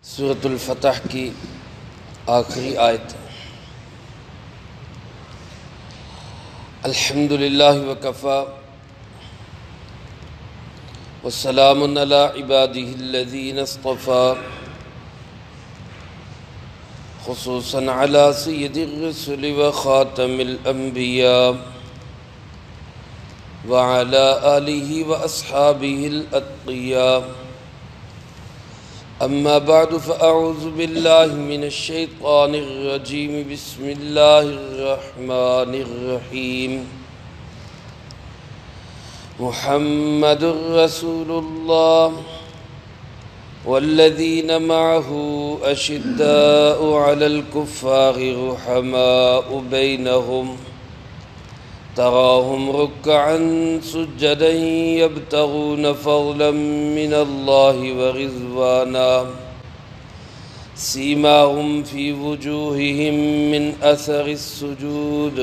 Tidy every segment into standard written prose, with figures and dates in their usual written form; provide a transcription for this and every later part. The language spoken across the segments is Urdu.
سورۃ الفتح کی آخری آیت ہے۔ الحمدللہ وکفیٰ والسلام علی عبادہ الذین اصطفیٰ خصوصاً علی سید الرسل وخاتم الانبیاء وعلی آلہ واصحابہ الاتقیاء اما بعد فاعوذ باللہ من الشیطان الرجیم بسم اللہ الرحمن الرحیم محمد رسول اللہ والذین معه اشداء علی الکفار رحماء بینہم تراهم ركعا سجدا يبتغون فضلا من الله ورضوانا سيماهم في وجوههم من أثر السجود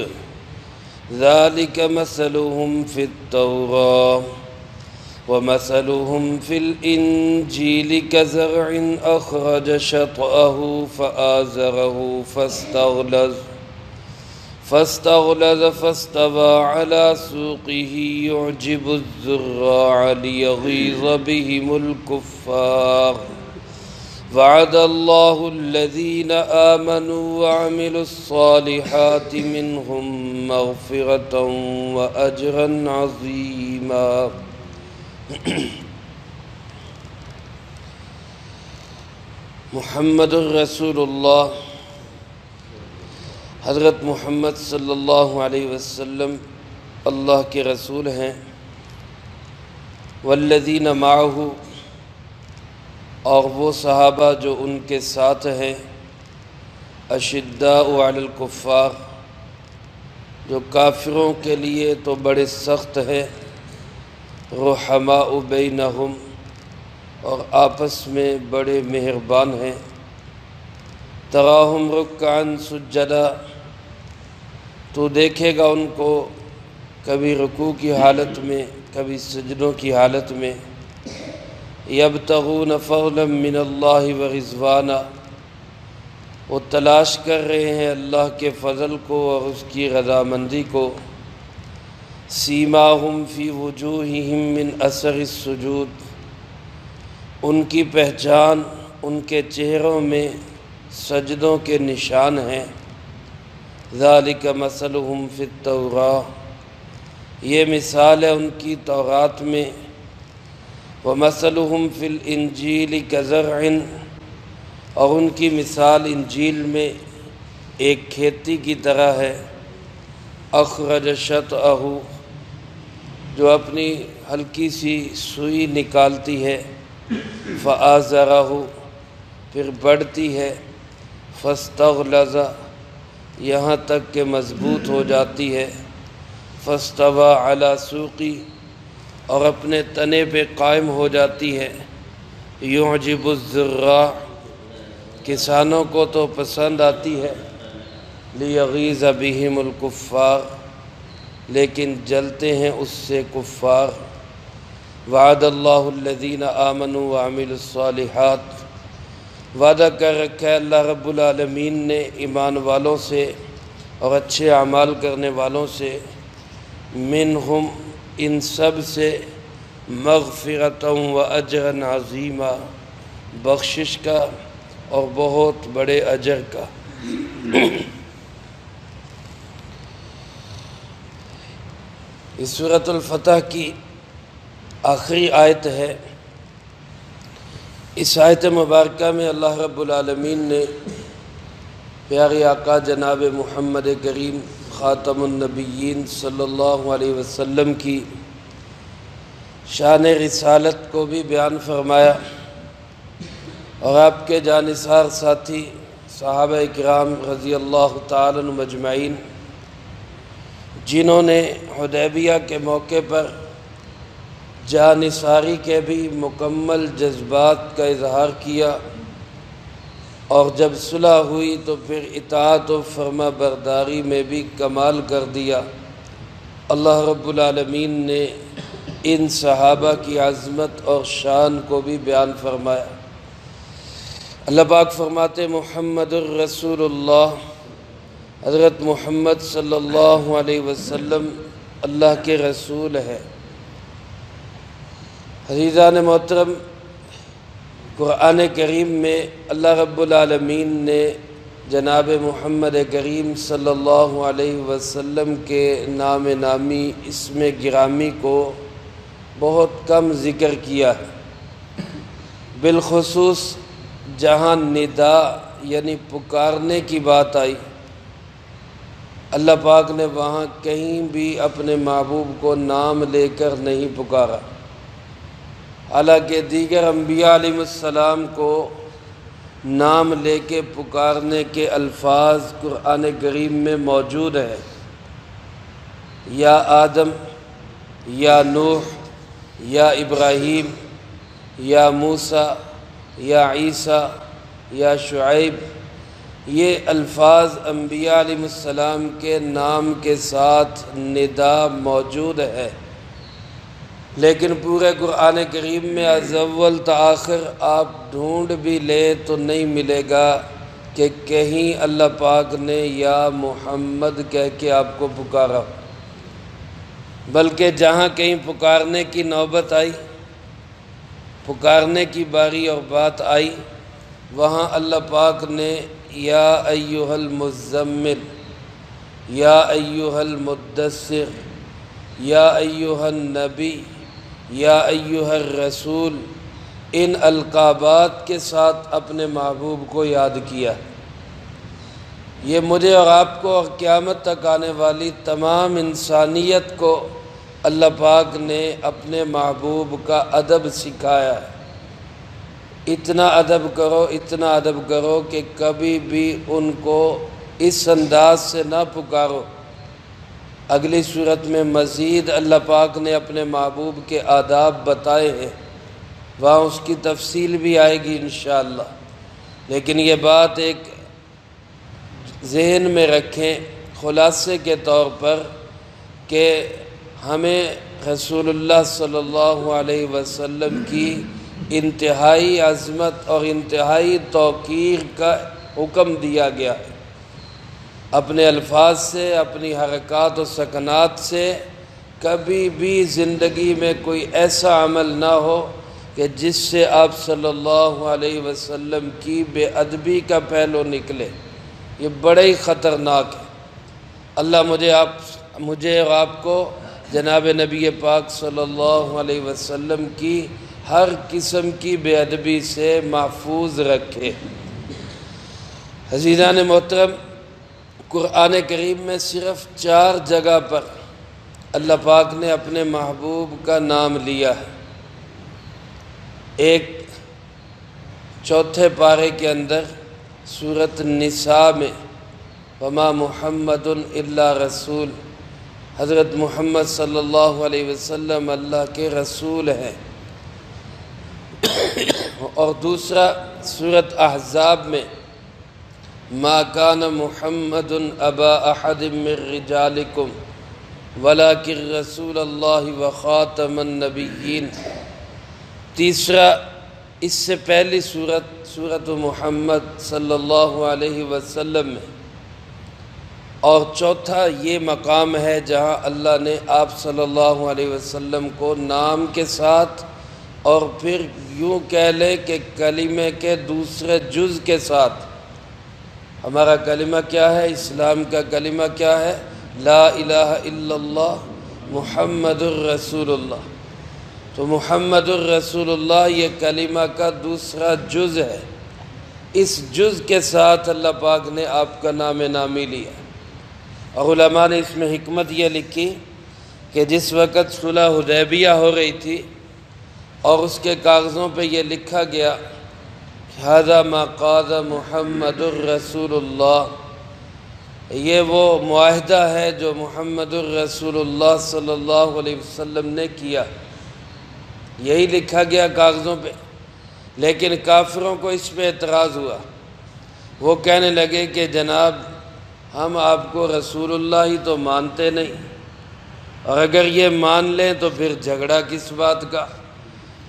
ذلك مثلهم في التوراة ومثلهم في الإنجيل كزرع أخرج شطأه فآزره فاستغلظ فاستوى على سوقه يعجب الزراع ليغيظ بهم الكفار وعد الله الذين آمنوا وعملوا الصالحات منهم مغفرة وأجرا عظيما محمد رسول اللہ حضرت محمد صلی اللہ علیہ وسلم اللہ کے رسول ہیں۔ والذین معه اور وہ صحابہ جو ان کے ساتھ ہیں، اشداء علی الکفار جو کافروں کے لیے تو بڑے سخت ہیں، رحماء بینہم اور آپس میں بڑے مہربان ہیں، تراہم رکعا سجدا تو دیکھے گا ان کو کبھی رکوع کی حالت میں کبھی سجدوں کی حالت میں، یبتغون فضلا من اللہ ورضوانا وہ تلاش کر رہے ہیں اللہ کے فضل کو اور اس کی رضامندی کو، سیماہم فی وجوہہم من اثر السجود ان کی پہچان ان کے چہروں میں سجدوں کے نشان ہیں، ذالک مثلہم فی التوراۃ یہ مثال ہے ان کی تورات میں، ومثلہم فی الانجیل کزرع اور ان کی مثال انجیل میں ایک کھیتی کی طرح ہے، اخرج شطأہ جو اپنی ہلکی سی سوئی نکالتی ہے، فآزرہ پھر بڑھتی ہے، فاستغلظ یہاں تک کہ مضبوط ہو جاتی ہے، فاستوى علی سوقی اور اپنے تنے پہ قائم ہو جاتی ہے، یعجب الزراع کسانوں کو تو پسند آتی ہے، لیغیظ بہم الکفار لیکن جلتے ہیں اس سے کفار، وعد اللہ الذین آمنوا وعملوا الصالحات وعدہ کر رکھا ہے اللہ رب العالمین نے ایمان والوں سے اور اچھے اعمال کرنے والوں سے، منہم ان سب سے، مغفرۃ و اجرا عظیما بخشش کا اور بہت بڑے اجر کا۔ اس سورۃ الفتح کی آخری آیت ہے۔ اس آیت مبارکہ میں اللہ رب العالمین نے پیارے آقا جناب محمد کریم خاتم النبیین صلی اللہ علیہ وسلم کی شان رسالت کو بھی بیان فرمایا، اور آپ کے جانثار ساتھی صحابہ اکرام رضی اللہ تعالیٰ عنہم اجمعین جنہوں نے حدیبیہ کے موقع پر جانثاری کے بھی مکمل جذبات کا اظہار کیا، اور جب صلح ہوئی تو پھر اطاعت و فرما برداری میں بھی کمال کر دیا۔ اللہ رب العالمین نے ان صحابہ کی عظمت اور شان کو بھی بیان فرمایا۔ اللہ پاک فرماتے محمد الرسول اللہ، حضرت محمد صلی اللہ علیہ وسلم اللہ کے رسول ہے۔ عزیزان محترم، قرآن کریم میں اللہ رب العالمین نے جناب محمد کریم صلی اللہ علیہ وسلم کے نام نامی اسم گرامی کو بہت کم ذکر کیا ہے، بالخصوص جہاں ندا یعنی پکارنے کی بات آئی، اللہ پاک نے وہاں کہیں بھی اپنے محبوب کو نام لے کر نہیں پکارا، حالانکہ دیگر انبیاء علیہ السلام کو نام لے کے پکارنے کے الفاظ قرآن کریم میں موجود ہے۔ یا آدم، یا نوح، یا ابراہیم، یا موسیٰ، یا عیسیٰ، یا شعیب، یہ الفاظ انبیاء علیہ السلام کے نام کے ساتھ ندا موجود ہے، لیکن پورے قرآن کریم میں از اول تا آخر آپ ڈھونڈ بھی لیں تو نہیں ملے گا کہ کہیں اللہ پاک نے یا محمد کہہ کے آپ کو پکارا، بلکہ جہاں کہیں پکارنے کی نوبت آئی، پکارنے کی باری اور بات آئی، وہاں اللہ پاک نے یا ایہا المزمل، یا ایہا المدثر، یا ایہا النبی، یا ایہا الرسول، ان القابات کے ساتھ اپنے محبوب کو یاد کیا۔ یہ مجھے اور آپ کو اور قیامت تک آنے والی تمام انسانیت کو اللہ پاک نے اپنے محبوب کا ادب سکھایا ہے۔ اتنا ادب کرو، اتنا ادب کرو کہ کبھی بھی ان کو اس انداز سے نہ پکارو۔ اگلی صورت میں مزید اللہ پاک نے اپنے محبوب کے آداب بتائے ہیں، وہاں اس کی تفصیل بھی آئے گی انشاءاللہ، لیکن یہ بات ایک ذہن میں رکھیں خلاصے کے طور پر کہ ہمیں رسول اللہ صلی اللہ علیہ وسلم کی انتہائی عظمت اور انتہائی توقیر کا حکم دیا گیا ہے۔ اپنے الفاظ سے، اپنی حرکات و سکنات سے کبھی بھی زندگی میں کوئی ایسا عمل نہ ہو کہ جس سے آپ صلی اللہ علیہ وسلم کی بے ادبی کا پہلو نکلے۔ یہ بڑا ہی خطرناک ہے۔ اللہ مجھے اور آپ کو جناب نبی پاک صلی اللہ علیہ وسلم کی ہر قسم کی بے ادبی سے محفوظ رکھے۔ عزیزان محترم، قرآن کریم میں صرف 4 جگہ پر اللہ پاک نے اپنے محبوب کا نام لیا ہے۔ ایک 4 پارے کے اندر سورۃ النساء میں وما محمد الا رسول، حضرت محمد صلی اللہ علیہ وسلم اللہ کے رسول ہیں، اور دوسرا سورۃ احزاب میں ما کان محمد ابا احد من رجالکم ولکن رسول اللہ وخاتم النبیین۔ تیسرا اس سے پہلی سورۃ محمد صلی اللہ علیہ وسلم میں، اور چوتھا یہ مقام ہے جہاں اللہ نے آپ صلی اللہ علیہ وسلم کو نام کے ساتھ اور پھر یوں کہہ لیں کہ کلمے کے دوسرے جز کے ساتھ۔ ہمارا کلمہ کیا ہے؟ اسلام کا کلمہ کیا ہے؟ لا الہ الا اللہ محمد الرسول اللہ۔ تو محمد الرسول اللہ یہ کلمہ کا دوسرا جز ہے، اس جز کے ساتھ اللہ پاک نے آپ کا نام نامی لیا۔ اور علماء نے اس میں حکمت یہ لکھی کہ جس وقت صلح حدیبیہ ہو رہی تھی اور اس کے کاغذوں پہ یہ لکھا گیا ھذا ما قال محمد الرسول اللہ، یہ وہ معاہدہ ہے جو محمد الرسول اللہ صلی اللہ علیہ وسلم نے کیا، یہی لکھا گیا کاغذوں پہ۔ لیکن کافروں کو اس پہ اعتراض ہوا، وہ کہنے لگے کہ جناب ہم آپ کو رسول اللہ ہی تو مانتے نہیں، اور اگر یہ مان لیں تو پھر جھگڑا کس بات کا۔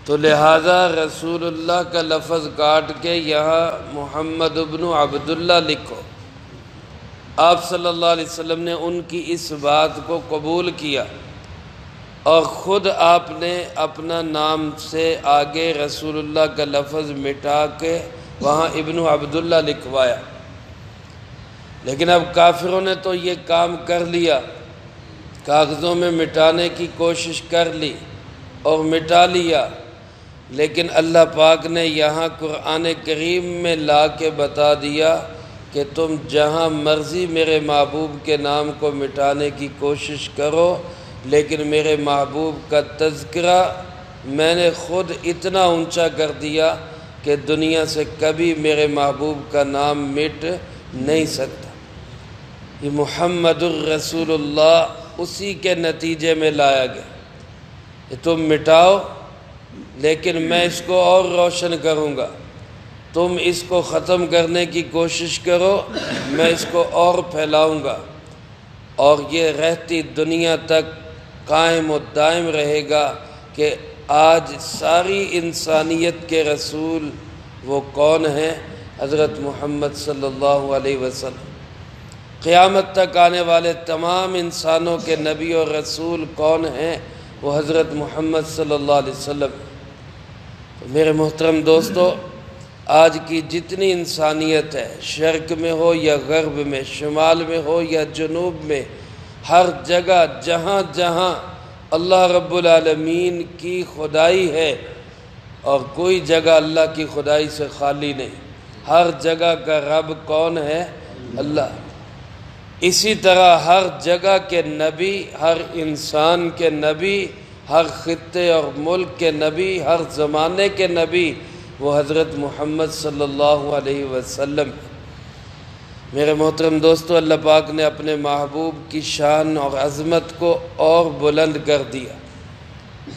تو لہذا رسول اللہ کا لفظ کاٹ کے یہاں محمد ابن عبداللہ لکھو۔ آپ صلی اللہ علیہ وسلم نے ان کی اس بات کو قبول کیا اور خود آپ نے اپنا نام سے آگے رسول اللہ کا لفظ مٹا کے وہاں ابن عبداللہ لکھوایا۔ لیکن اب کافروں نے تو یہ کام کر لیا، کاغذوں میں مٹانے کی کوشش کر لی اور مٹا لیا، لیکن اللہ پاک نے یہاں قرآن کریم میں لا کے بتا دیا کہ تم جہاں مرضی میرے محبوب کے نام کو مٹانے کی کوشش کرو، لیکن میرے محبوب کا تذکرہ میں نے خود اتنا اونچا کر دیا کہ دنیا سے کبھی میرے محبوب کا نام مٹ نہیں سکتا۔ یہ محمد الرسول اللہ اسی کے نتیجے میں لایا گیا کہ تم مٹاؤ لیکن میں اس کو اور روشن کروں گا، تم اس کو ختم کرنے کی کوشش کرو، میں اس کو اور پھیلاؤں گا، اور یہ رہتی دنیا تک قائم و دائم رہے گا کہ آج ساری انسانیت کے رسول وہ کون ہیں؟ حضرت محمد صلی اللہ علیہ وسلم۔ قیامت تک آنے والے تمام انسانوں کے نبی اور رسول کون ہیں؟ وہ حضرت محمد صلی اللہ علیہ وسلم۔ تو میرے محترم دوستو، آج کی جتنی انسانیت ہے، شرق میں ہو یا غرب میں، شمال میں ہو یا جنوب میں، ہر جگہ جہاں جہاں اللہ رب العالمین کی خدائی ہے، اور کوئی جگہ اللہ کی خدائی سے خالی نہیں، ہر جگہ کا رب کون ہے؟ اللہ۔ اسی طرح ہر جگہ کے نبی، ہر انسان کے نبی، ہر خطے اور ملک کے نبی، ہر زمانے کے نبی وہ حضرت محمد صلی اللہ علیہ وسلم۔ میرے محترم دوستو، اللہ پاک نے اپنے محبوب کی شان اور عظمت کو اور بلند کر دیا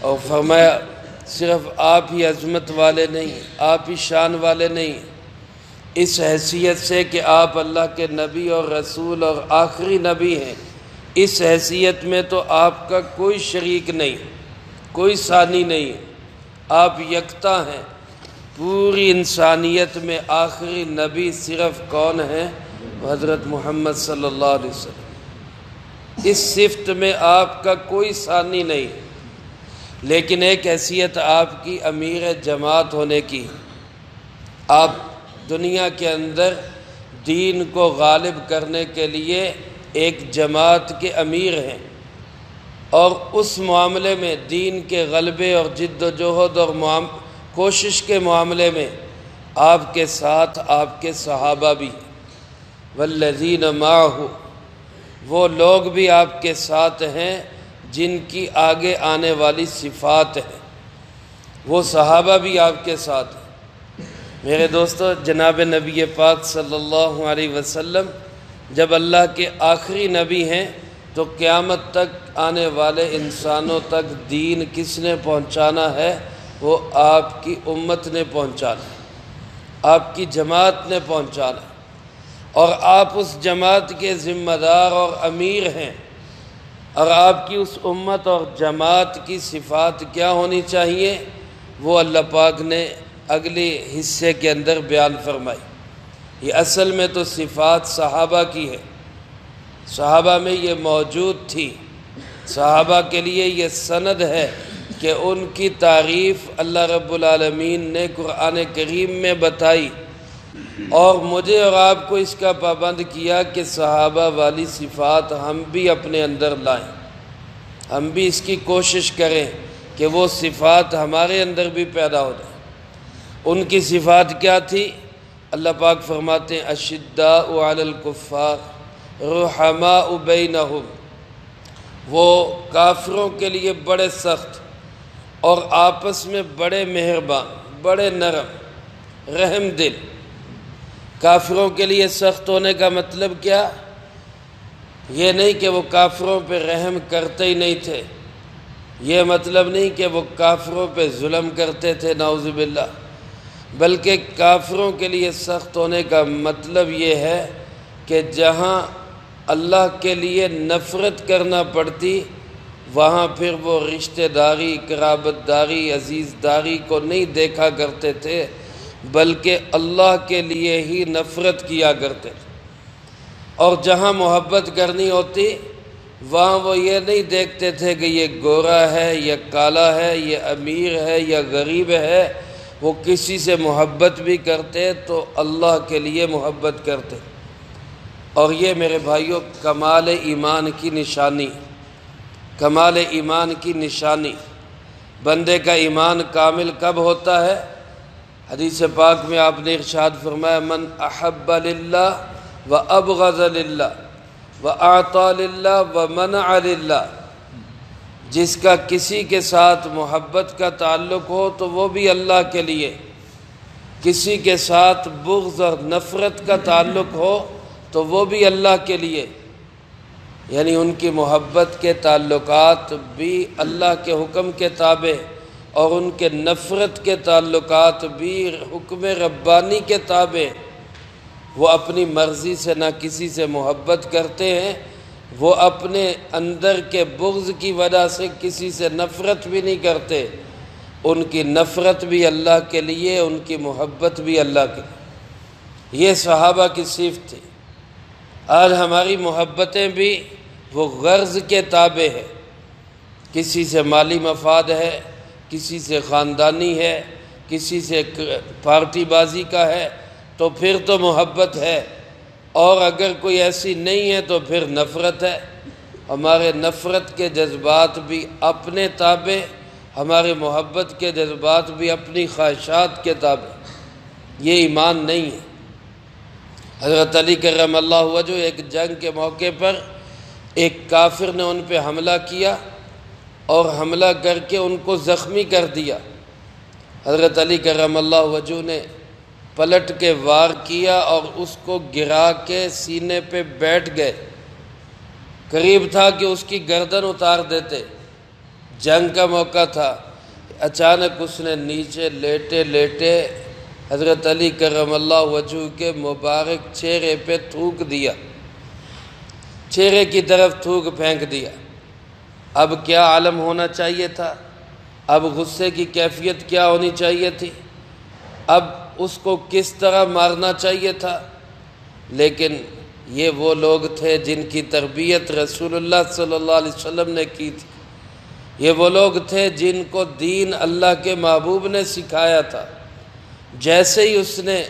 اور فرمایا صرف آپ ہی عظمت والے نہیں، آپ ہی شان والے نہیں، اس حیثیت سے کہ آپ اللہ کے نبی اور رسول اور آخری نبی ہیں، اس حیثیت میں تو آپ کا کوئی شریک نہیں، کوئی ثانی نہیں، آپ یکتا ہیں۔ پوری انسانیت میں آخری نبی صرف کون ہیں؟ حضرت محمد صلی اللہ علیہ وسلم۔ اس صفت میں آپ کا کوئی ثانی نہیں، لیکن ایک حیثیت آپ کی امیر جماعت ہونے کی، آپ دنیا کے اندر دین کو غالب کرنے کے لیے ایک جماعت کے امیر ہیں، اور اس معاملے میں دین کے غلبے اور جد و جہد اور کوشش کے معاملے میں آپ کے ساتھ آپ کے صحابہ بھی، والذین معہ، وہ لوگ بھی آپ کے ساتھ ہیں جن کی آگے آنے والی صفات ہیں، وہ صحابہ بھی آپ کے ساتھ ہیں۔ میرے دوستو، جناب نبی پاک صلی اللہ علیہ وسلم جب اللہ کے آخری نبی ہیں تو قیامت تک آنے والے انسانوں تک دین کس نے پہنچانا ہے؟ وہ آپ کی امت نے پہنچانا، آپ کی جماعت نے پہنچانا، اور آپ اس جماعت کے ذمہ دار اور امیر ہیں، اور آپ کی اس امت اور جماعت کی صفات کیا ہونی چاہیے؟ وہ اللہ پاک نے اگلے حصے کے اندر بیان فرمائی۔ یہ اصل میں تو صفات صحابہ کی ہے، صحابہ میں یہ موجود تھی، صحابہ کے لیے یہ سند ہے کہ ان کی تعریف اللہ رب العالمین نے قرآن کریم میں بتائی، اور مجھے اور آپ کو اس کا پابند کیا کہ صحابہ والی صفات ہم بھی اپنے اندر لائیں، ہم بھی اس کی کوشش کریں کہ وہ صفات ہمارے اندر بھی پیدا ہو جائیں۔ ان کی صفات کیا تھی؟ اللہ پاک فرماتے ہیں اشداء علی الکفار رحماء بینہم، وہ کافروں کے لیے بڑے سخت اور آپس میں بڑے مہربان، بڑے نرم، رحم دل۔ کافروں کے لیے سخت ہونے کا مطلب کیا؟ یہ نہیں کہ وہ کافروں پہ رحم کرتے ہی نہیں تھے، یہ مطلب نہیں کہ وہ کافروں پہ ظلم کرتے تھے، نعوذ باللہ، بلکہ کافروں کے لیے سخت ہونے کا مطلب یہ ہے کہ جہاں اللہ کے لیے نفرت کرنا پڑتی وہاں پھر وہ رشتہ داری، قرابت داری، عزیز داری کو نہیں دیکھا کرتے تھے، بلکہ اللہ کے لیے ہی نفرت کیا کرتے تھے۔ اور جہاں محبت کرنی ہوتی وہاں وہ یہ نہیں دیکھتے تھے کہ یہ گورا ہے یا کالا ہے، یہ امیر ہے یا غریب ہے، وہ کسی سے محبت بھی کرتے تو اللہ کے لیے محبت کرتے۔ اور یہ میرے بھائیوں کمال ایمان کی نشانی، کمال ایمان کی نشانی۔ بندے کا ایمان کامل کب ہوتا ہے؟ حدیث پاک میں آپ نے ارشاد فرمایا من احب للہ وابغض للہ واعطى للہ ومنع للہ، جس کا کسی کے ساتھ محبت کا تعلق ہو تو وہ بھی اللہ کے لیے، کسی کے ساتھ بغض اور نفرت کا تعلق ہو تو وہ بھی اللہ کے لیے، یعنی ان کی محبت کے تعلقات بھی اللہ کے حکم کے تابع اور ان کے نفرت کے تعلقات بھی حکم ربانی کے تابع۔ وہ اپنی مرضی سے نہ کسی سے محبت کرتے ہیں، وہ اپنے اندر کے بغض کی وجہ سے کسی سے نفرت بھی نہیں کرتے، ان کی نفرت بھی اللہ کے لیے، ان کی محبت بھی اللہ کے لیے۔ یہ صحابہ کی صفت تھی۔ آج ہماری محبتیں بھی وہ غرض کے تابع ہے، کسی سے مالی مفاد ہے، کسی سے خاندانی ہے، کسی سے پارٹی بازی کا ہے تو پھر تو محبت ہے، اور اگر کوئی ایسی نہیں ہے تو پھر نفرت ہے۔ ہمارے نفرت کے جذبات بھی اپنے تابع، ہمارے محبت کے جذبات بھی اپنی خواہشات کے تابع۔ یہ ایمان نہیں ہے۔ حضرت علی کرم اللہ وجہ ایک جنگ کے موقع پر ایک کافر نے ان پہ حملہ کیا اور حملہ کر کے ان کو زخمی کر دیا۔ حضرت علی کرم اللہ وجہ نے پلٹ کے وار کیا اور اس کو گرا کے سینے پہ بیٹھ گئے، قریب تھا کہ اس کی گردن اتار دیتے، جنگ کا موقع تھا۔ اچانک اس نے نیچے لیٹے لیٹے حضرت علی کرم اللہ وجہ کے مبارک چہرے پہ تھوک دیا، چہرے کی طرف تھوک پھینک دیا۔ اب کیا عالم ہونا چاہیے تھا؟ اب غصے کی کیفیت کیا ہونی چاہیے تھی؟ اب اس کو کس طرح مارنا چاہیے تھا؟ لیکن یہ وہ لوگ تھے جن کی تربیت رسول اللہ صلی اللہ علیہ وسلم نے کی تھی، یہ وہ لوگ تھے جن کو دین اللہ کے محبوب نے سکھایا تھا۔ جیسے ہی اس نے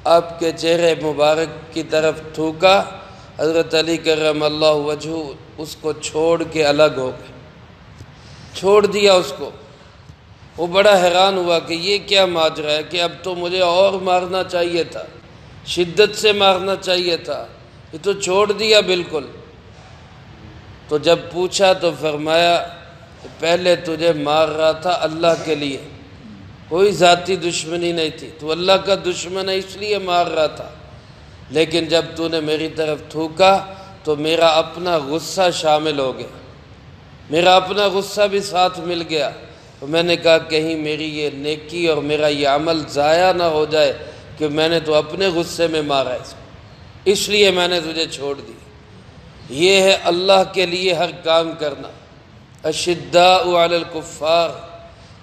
آپ کے چہرے مبارک کی طرف تھوکا، حضرت علی کرم اللہ وجہ اس کو چھوڑ کے الگ ہو گئے، چھوڑ دیا اس کو۔ وہ بڑا حیران ہوا کہ یہ کیا ماجرا ہے کہ اب تو مجھے اور مارنا چاہیے تھا، شدت سے مارنا چاہیے تھا، یہ تو چھوڑ دیا بالکل۔ تو جب پوچھا تو فرمایا کہ پہلے تجھے مار رہا تھا اللہ کے لیے، کوئی ذاتی دشمنی نہیں تھی، تو اللہ کا دشمن ہے اس لیے مار رہا تھا، لیکن جب تو نے میری طرف تھوکا تو میرا اپنا غصہ شامل ہو گیا، میرا اپنا غصہ بھی ساتھ مل گیا، تو میں نے کہا کہیں میری یہ نیکی اور میرا یہ عمل ضائع نہ ہو جائے کہ میں نے تو اپنے غصے میں مارا اس لیے میں نے تجھے چھوڑ دی۔ یہ ہے اللہ کے لیے ہر کام کرنا۔ اشداء علی الکفار،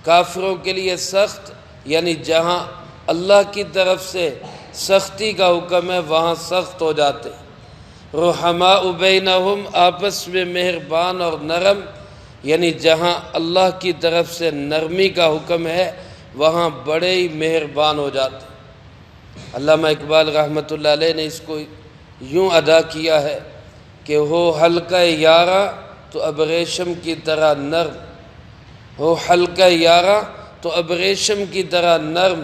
کافروں کے لیے سخت، یعنی جہاں اللہ کی طرف سے سختی کا حکم ہے وہاں سخت ہو جاتے۔ رحماء بینہم، آپس میں مہربان اور نرم، یعنی جہاں اللہ کی طرف سے نرمی کا حکم ہے وہاں بڑے ہی مہربان ہو جاتے۔ علامہ اقبال رحمۃ اللہ علیہ نے اس کو یوں ادا کیا ہے کہ ہو حلقہ یارہ تو ابریشم کی طرح نرم، ہو حلقہ یارہ تو ابریشم کی طرح نرم،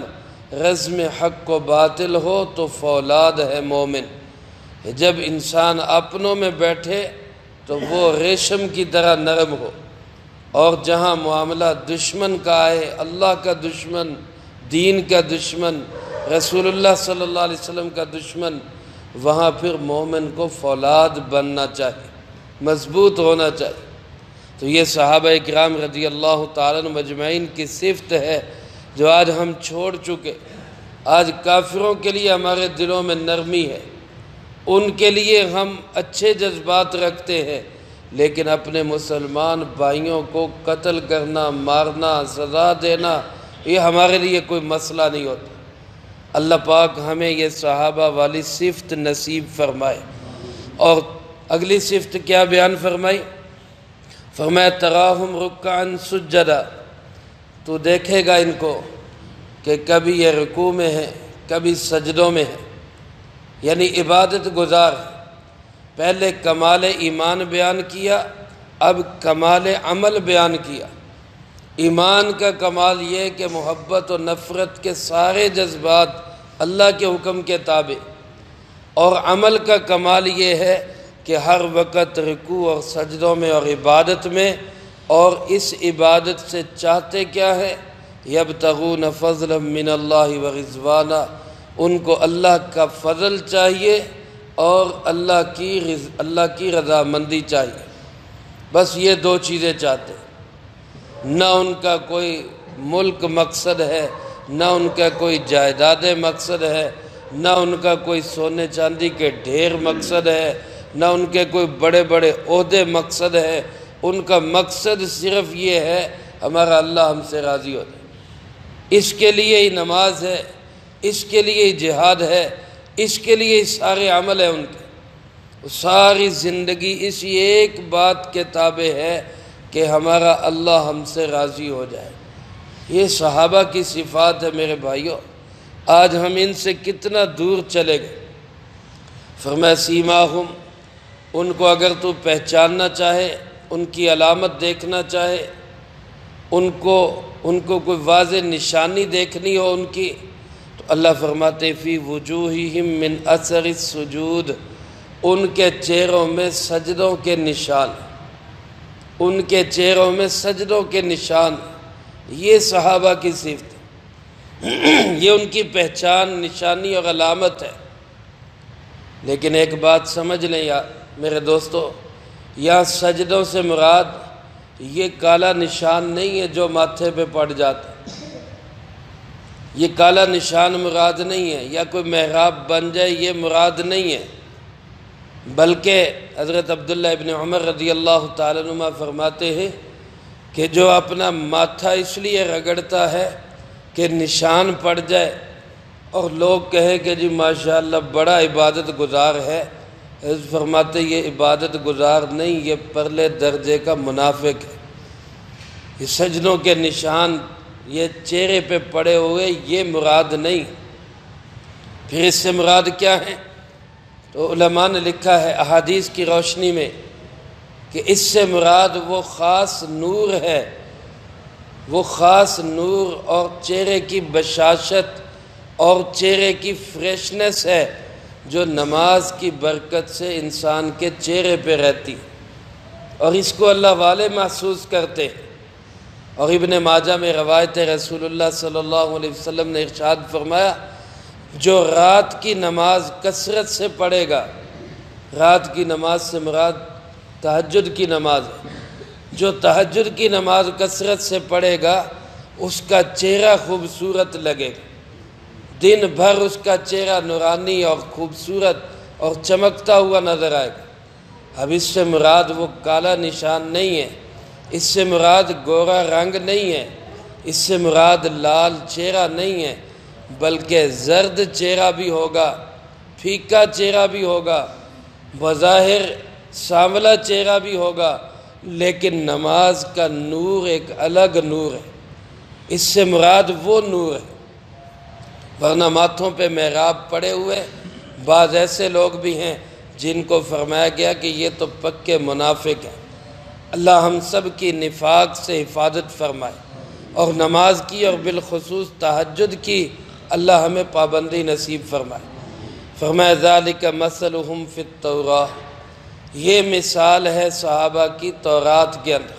رزم حق و باطل ہو تو فولاد ہے مومن۔ جب انسان اپنوں میں بیٹھے تو وہ ریشم کی طرح نرم ہو، اور جہاں معاملہ دشمن کا آئے، اللہ کا دشمن، دین کا دشمن، رسول اللہ صلی اللہ علیہ وسلم کا دشمن، وہاں پھر مومن کو فولاد بننا چاہیے، مضبوط ہونا چاہیے۔ تو یہ صحابہ اکرام رضی اللہ تعالیٰ عنہم مجمعین کی صفت ہے جو آج ہم چھوڑ چکے۔ آج کافروں کے لیے ہمارے دلوں میں نرمی ہے، ان کے لیے ہم اچھے جذبات رکھتے ہیں، لیکن اپنے مسلمان بھائیوں کو قتل کرنا، مارنا، سزا دینا یہ ہمارے لیے کوئی مسئلہ نہیں ہوتا۔ اللہ پاک ہمیں یہ صحابہ والی صفت نصیب فرمائے۔ اور اگلی صفت کیا بیان فرمائی؟ فرمایا تراہم رکعا سجدا، تو دیکھے گا ان کو کہ کبھی یہ رکوع میں ہے، کبھی سجدوں میں ہے، یعنی عبادت گزار ہے۔ پہلے کمال ایمان بیان کیا، اب کمال عمل بیان کیا۔ ایمان کا کمال یہ کہ محبت و نفرت کے سارے جذبات اللہ کے حکم کے تابع، اور عمل کا کمال یہ ہے کہ ہر وقت رکوع اور سجدوں میں اور عبادت میں، اور اس عبادت سے چاہتے کیا ہے؟ یبتغون فضلا من اللہ ورضوانا، ان کو اللہ کا فضل چاہیے اور اللہ کی رضامندی چاہیے، بس یہ دو چیزیں چاہتے ہیں۔ نہ ان کا کوئی ملک مقصد ہے، نہ ان کا کوئی جائیداد مقصد ہے، نہ ان کا کوئی سونے چاندی کے ڈھیر مقصد ہے، نہ ان کے کوئی بڑے بڑے عہدے مقصد ہے۔ ان کا مقصد صرف یہ ہے ہمارا اللہ ہم سے راضی ہو جائے۔ اس کے لیے ہی نماز ہے، اس کے لیے ہی جہاد ہے، اس کے لیے ہی سارے عمل ہیں ان کے۔ ساری زندگی اسی ایک بات کے تابع ہے کہ ہمارا اللہ ہم سے راضی ہو جائے۔ یہ صحابہ کی صفات ہے میرے بھائیوں، آج ہم ان سے کتنا دور چلے گئے۔ فرمایا سیماہم، ان کو اگر تو پہچاننا چاہے، ان کی علامت دیکھنا چاہے، ان کو کوئی واضح نشانی دیکھنی ہو ان کی، تو اللہ فرماتے فی وجوہہم من اثر السجود، ان کے چہروں میں سجدوں کے نشان، ان کے چہروں میں سجدوں کے نشان۔ یہ صحابہ کی صفت، یہ ان کی پہچان، نشانی اور علامت ہے۔ لیکن ایک بات سمجھ لیں میرے دوستو، یہاں سجدوں سے مراد یہ کالا نشان نہیں ہے جو ماتھے پہ پڑ جاتا، یہ کالا نشان مراد نہیں ہے، یا کوئی محراب بن جائے یہ مراد نہیں ہے، بلکہ حضرت عبداللہ ابن عمر رضی اللہ تعالیٰ عنہ فرماتے ہیں کہ جو اپنا ماتھا اس لیے رگڑتا ہے کہ نشان پڑ جائے اور لوگ کہے کہ جی ماشاءاللہ بڑا عبادت گزار ہے، فرماتے یہ عبادت گزار نہیں، یہ پرلے درجے کا منافق ہے۔ یہ سجدوں کے نشان یہ چہرے پہ پڑے ہوئے یہ مراد نہیں۔ پھر اس سے مراد کیا ہے؟ تو علماء نے لکھا ہے احادیث کی روشنی میں کہ اس سے مراد وہ خاص نور ہے، وہ خاص نور اور چہرے کی بشاشت اور چہرے کی فریشنس ہے جو نماز کی برکت سے انسان کے چہرے پہ رہتی، اور اس کو اللہ والے محسوس کرتے ہیں۔ اور ابن ماجہ میں روایت رسول اللہ صلی اللہ علیہ وسلم نے ارشاد فرمایا جو رات کی نماز کثرت سے پڑھے گا، رات کی نماز سے مراد تہجد کی نماز ہے، جو تہجد کی نماز کثرت سے پڑھے گا اس کا چہرہ خوبصورت لگے گا، دن بھر اس کا چہرہ نورانی اور خوبصورت اور چمکتا ہوا نظر آئے گا۔ اب اس سے مراد وہ کالا نشان نہیں ہے، اس سے مراد گورا رنگ نہیں ہے، اس سے مراد لال چہرہ نہیں ہے، بلکہ زرد چہرہ بھی ہوگا، پھیکا چہرہ بھی ہوگا، بظاہر سانولا چہرہ بھی ہوگا، لیکن نماز کا نور ایک الگ نور ہے، اس سے مراد وہ نور ہے۔ ورنہ ماتھوں پہ محراب پڑے ہوئے بعض ایسے لوگ بھی ہیں جن کو فرمایا گیا کہ یہ تو پکے منافق ہیں۔ اللہ ہم سب کی نفاق سے حفاظت فرمائے، اور نماز کی اور بالخصوص تہجد کی اللہ ہمیں پابندی نصیب فرمائے۔ فرمایا ذالک مثلہم فی التوراۃ، یہ مثال ہے صحابہ کی تورات کے اندر۔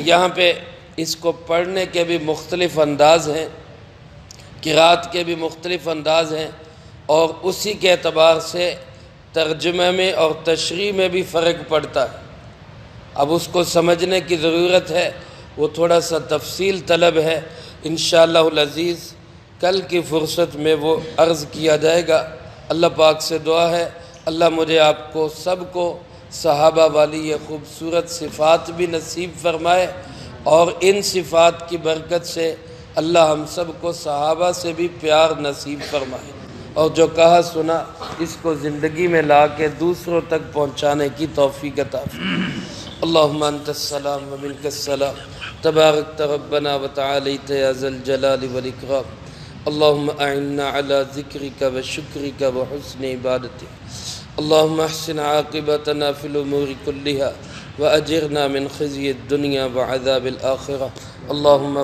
یہاں پہ اس کو پڑھنے کے بھی مختلف انداز ہیں، قرات کے بھی مختلف انداز ہیں، اور اسی کے اعتبار سے ترجمہ میں اور تشریح میں بھی فرق پڑتا ہے۔ اب اس کو سمجھنے کی ضرورت ہے، وہ تھوڑا سا تفصیل طلب ہے، انشاءاللہ العزیز کل کی فرصت میں وہ عرض کیا جائے گا۔ اللہ پاک سے دعا ہے اللہ مجھے آپ کو سب کو صحابہ والی یہ خوبصورت صفات بھی نصیب فرمائے، اور ان صفات کی برکت سے اللہ ہم سب کو صحابہ سے بھی پیار نصیب فرمائے، اور جو کہا سنا اس کو زندگی میں لا کے دوسروں تک پہنچانے کی توفیق عطا فرمائے۔ اللہم انت السلام و منک السلام، تبارکت ربنا و تعالیت یا ذا الجلال والاکرام۔ اللہم اعننا علی ذکرک و شکرک و حسن عبادتک۔ اللہم احسن عاقبتنا فی الامور کلها و اجرنا من خزی الدنیا و عذاب الآخرہ۔ اللہم